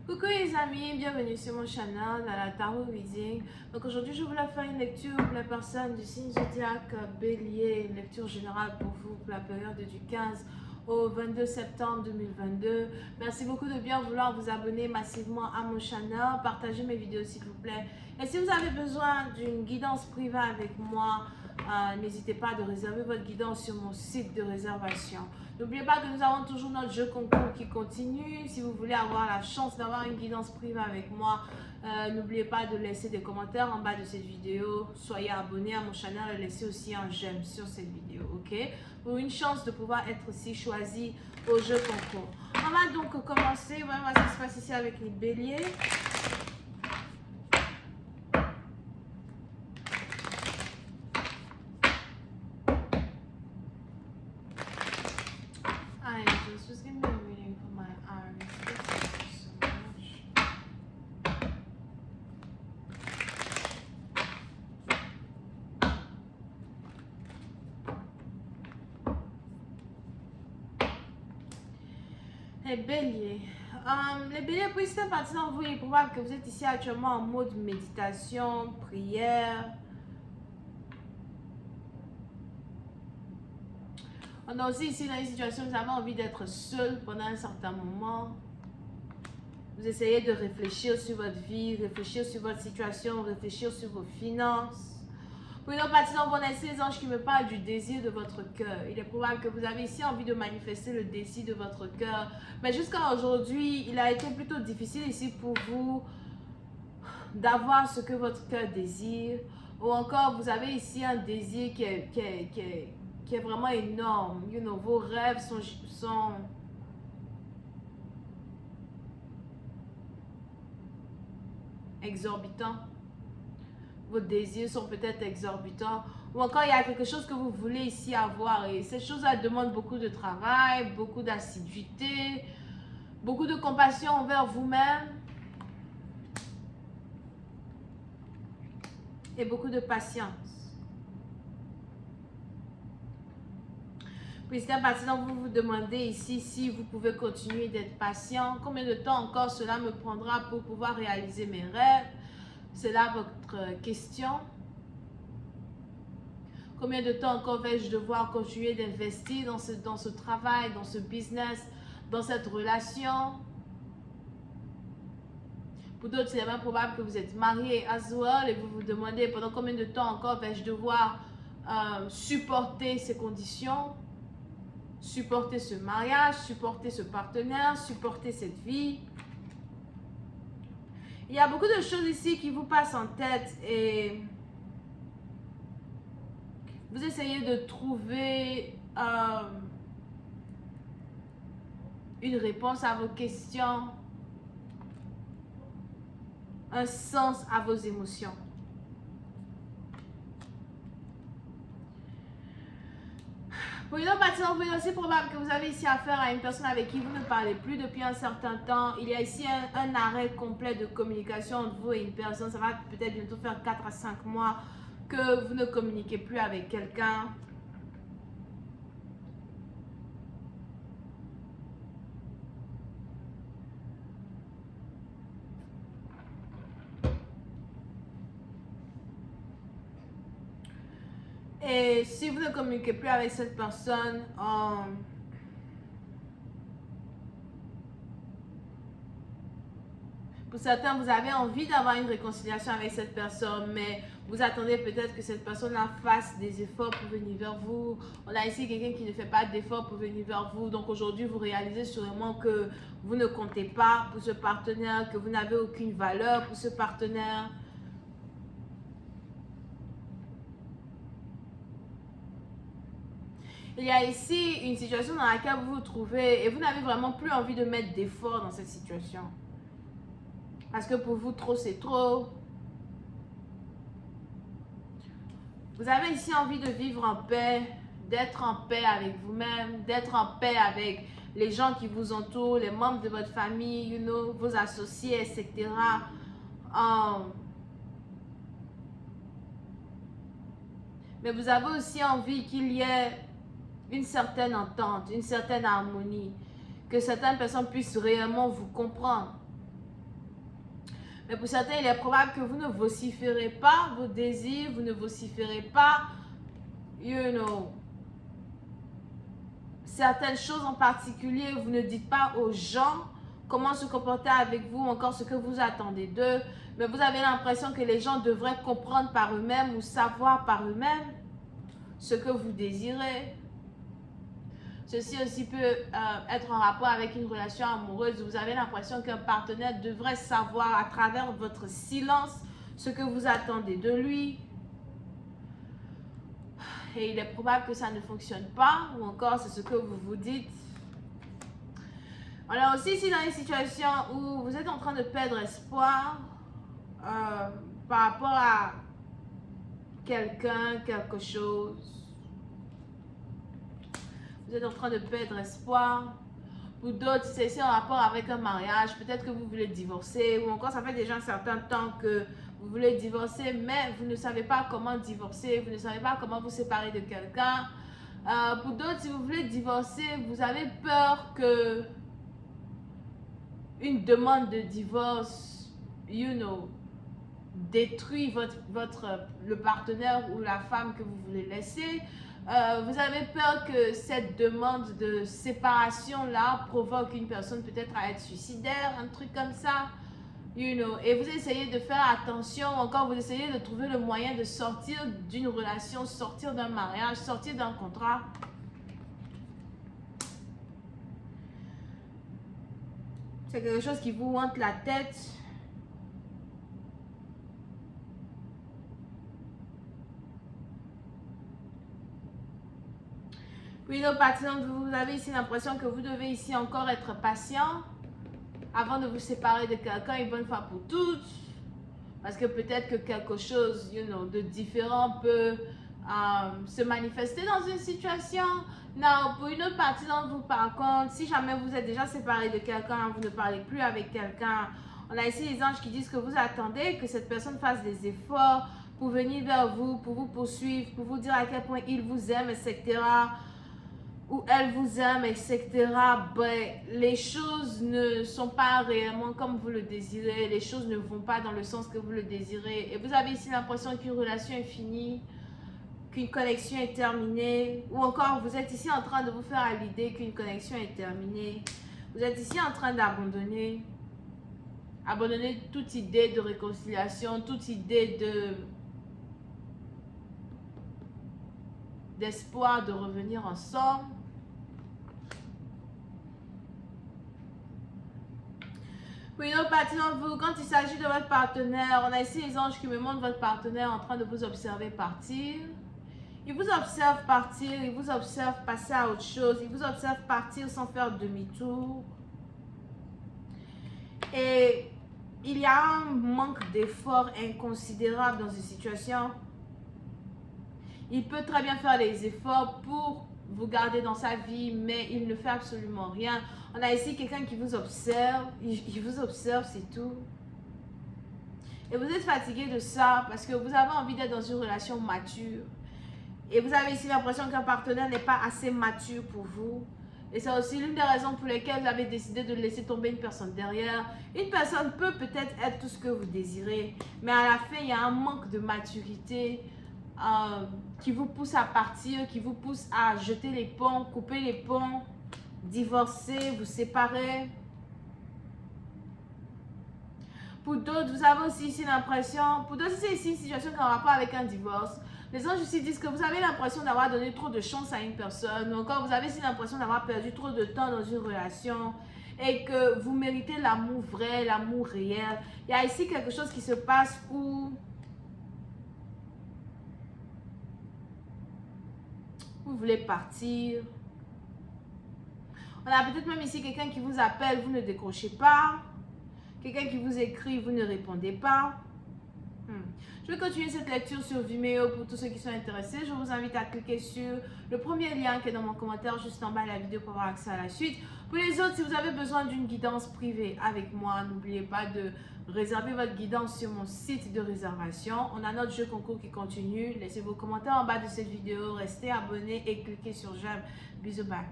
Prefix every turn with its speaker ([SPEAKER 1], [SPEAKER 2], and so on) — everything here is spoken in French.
[SPEAKER 1] Coucou les amis, bienvenue sur mon channel dans la Tarot Reading. Donc aujourd'hui je voulais faire une lecture pour les personnes du signe zodiaque Bélier, une lecture générale pour vous pour la période du 15 au 22 septembre 2022. Merci beaucoup de bien vouloir vous abonner massivement à mon channel, partagez mes vidéos s'il vous plaît. Et si vous avez besoin d'une guidance privée avec moi, n'hésitez pas de réserver votre guidance sur mon site de réservation. N'oubliez pas que nous avons toujours notre jeu concours qui continue. Si vous voulez avoir la chance d'avoir une guidance privée avec moi, n'oubliez pas de laisser des commentaires en bas de cette vidéo. Soyez abonnés à mon channel et laissez aussi un j'aime sur cette vidéo, ok? Pour une chance de pouvoir être aussi choisi au jeu concours. On va donc commencer. Voilà ce qui se passe ici avec les béliers. Angels, just give me a reading for my eyes. Thank you so much. Les béliers. Les béliers, pour certaines parties d'entre vous, il est probable que vous êtes ici actuellement en mode méditation, prière. On a aussi ici dans une situation où vous avez envie d'être seul pendant un certain moment. Vous essayez de réfléchir sur votre vie, réfléchir sur votre situation, réfléchir sur vos finances. Pour une autre partie d'entre vous, on a ici les anges qui me parlent du désir de votre cœur. Il est probable que vous avez ici envie de manifester le désir de votre cœur. Mais jusqu'à aujourd'hui, il a été plutôt difficile ici pour vous d'avoir ce que votre cœur désire. Ou encore, vous avez ici un désir qui est vraiment énorme. You know, vos rêves sont exorbitants. Vos désirs sont peut-être exorbitants. Ou encore, il y a quelque chose que vous voulez ici avoir. Et cette chose-là demande beaucoup de travail, beaucoup d'assiduité, beaucoup de compassion envers vous-même. Et beaucoup de patience. Puis c'est à partir dont vous vous demandez ici si vous pouvez continuer d'être patient. Combien de temps encore cela me prendra pour pouvoir réaliser mes rêves? C'est là votre question. Combien de temps encore vais-je devoir continuer d'investir dans ce travail, dans ce business, dans cette relation? Pour d'autres, c'est même probable que vous êtes marié as well et vous vous demandez pendant combien de temps encore vais-je devoir supporter ces conditions, supporter ce mariage, supporter ce partenaire, supporter cette vie. Il y a beaucoup de choses ici qui vous passent en tête et vous essayez de trouver une réponse à vos questions, un sens à vos émotions. Pour une autre partie d'entre vous, il est aussi probable que vous avez ici affaire à une personne avec qui vous ne parlez plus depuis un certain temps. Il y a ici un arrêt complet de communication entre vous et une personne. Ça va peut-être bientôt faire 4 à 5 mois que vous ne communiquez plus avec quelqu'un. Et si vous ne communiquez plus avec cette personne, pour certains, vous avez envie d'avoir une réconciliation avec cette personne, mais vous attendez peut-être que cette personne-là fasse des efforts pour venir vers vous. On a ici quelqu'un qui ne fait pas d'efforts pour venir vers vous. Donc aujourd'hui, vous réalisez sûrement que vous ne comptez pas pour ce partenaire, que vous n'avez aucune valeur pour ce partenaire. Il y a ici une situation dans laquelle vous vous trouvez et vous n'avez vraiment plus envie de mettre d'efforts dans cette situation. Parce que pour vous, trop c'est trop. Vous avez ici envie de vivre en paix, d'être en paix avec vous-même, d'être en paix avec les gens qui vous entourent, les membres de votre famille, you know, vos associés, etc. Mais vous avez aussi envie qu'il y ait une certaine entente, une certaine harmonie, que certaines personnes puissent réellement vous comprendre. Mais pour certains, il est probable que vous ne vociférez pas vos désirs, vous ne vociférez pas, certaines choses en particulier, vous ne dites pas aux gens comment se comporter avec vous, encore ce que vous attendez d'eux, mais vous avez l'impression que les gens devraient comprendre par eux-mêmes ou savoir par eux-mêmes ce que vous désirez. Ceci aussi peut être en rapport avec une relation amoureuse. Vous avez l'impression qu'un partenaire devrait savoir à travers votre silence ce que vous attendez de lui. Et il est probable que ça ne fonctionne pas, ou encore c'est ce que vous vous dites. On est aussi ici dans une situation où vous êtes en train de perdre espoir par rapport à quelqu'un, quelque chose. Vous êtes en train de perdre espoir. Pour d'autres, c'est ici en rapport avec un mariage. Peut-être que vous voulez divorcer, ou encore ça fait déjà un certain temps que vous voulez divorcer, mais vous ne savez pas comment divorcer, vous ne savez pas comment vous séparer de quelqu'un. Pour d'autres, si vous voulez divorcer, vous avez peur que une demande de divorce, détruit le partenaire ou la femme que vous voulez laisser. Vous avez peur que cette demande de séparation-là provoque une personne peut-être à être suicidaire, un truc comme ça. Et vous essayez de faire attention, encore vous essayez de trouver le moyen de sortir d'une relation, sortir d'un mariage, sortir d'un contrat. C'est quelque chose qui vous hante la tête. Puis nos partisans, vous avez ici l'impression que vous devez ici encore être patient avant de vous séparer de quelqu'un une bonne fois pour toutes. Parce que peut-être que quelque chose de différent peut se manifester dans une situation. Non, pour une autre partie d'entre vous, par contre, si jamais vous êtes déjà séparé de quelqu'un, vous ne parlez plus avec quelqu'un, on a ici les anges qui disent que vous attendez que cette personne fasse des efforts pour venir vers vous, pour vous poursuivre, pour vous dire à quel point il vous aime, etc. Ou elle vous aime, etc. Ben, les choses ne sont pas réellement comme vous le désirez. Les choses ne vont pas dans le sens que vous le désirez. Et vous avez ici l'impression qu'une relation est finie, qu'une connexion est terminée. Ou encore, vous êtes ici en train de vous faire à l'idée qu'une connexion est terminée. Vous êtes ici en train d'abandonner. Abandonner toute idée de réconciliation, toute idée d'espoir de revenir ensemble. Pour une autre partie d'entre vous, quand il s'agit de votre partenaire, on a ici les anges qui me montrent votre partenaire en train de vous observer partir. Il vous observe partir, il vous observe passer à autre chose, il vous observe partir sans faire demi-tour. Et il y a un manque d'effort inconsidérable dans une situation. Il peut très bien faire des efforts pour vous garder dans sa vie, mais il ne fait absolument rien. On a ici quelqu'un qui vous observe, il vous observe, c'est tout. Et vous êtes fatigué de ça parce que vous avez envie d'être dans une relation mature. Et vous avez ici l'impression qu'un partenaire n'est pas assez mature pour vous. Et c'est aussi l'une des raisons pour lesquelles vous avez décidé de laisser tomber une personne derrière. Une personne peut peut-être être tout ce que vous désirez, mais à la fin, il y a un manque de maturité qui vous pousse à partir, qui vous pousse à jeter les ponts, couper les ponts, divorcer, vous séparer. Pour d'autres, vous avez aussi ici l'impression, pour d'autres, c'est ici une situation qui a un rapport avec un divorce. Les anges ici disent que vous avez l'impression d'avoir donné trop de chance à une personne, ou encore vous avez ici l'impression d'avoir perdu trop de temps dans une relation et que vous méritez l'amour vrai, l'amour réel. Il y a ici quelque chose qui se passe où vous voulez partir. On a peut-être même ici quelqu'un qui vous appelle, vous ne décrochez pas. Quelqu'un qui vous écrit, vous ne répondez pas. Je vais continuer cette lecture sur Vimeo pour tous ceux qui sont intéressés. Je vous invite à cliquer sur le premier lien qui est dans mon commentaire juste en bas de la vidéo pour avoir accès à la suite. Pour les autres, si vous avez besoin d'une guidance privée avec moi, n'oubliez pas de réserver votre guidance sur mon site de réservation. On a notre jeu concours qui continue. Laissez vos commentaires en bas de cette vidéo, restez abonnés et cliquez sur j'aime. Bisous, bye.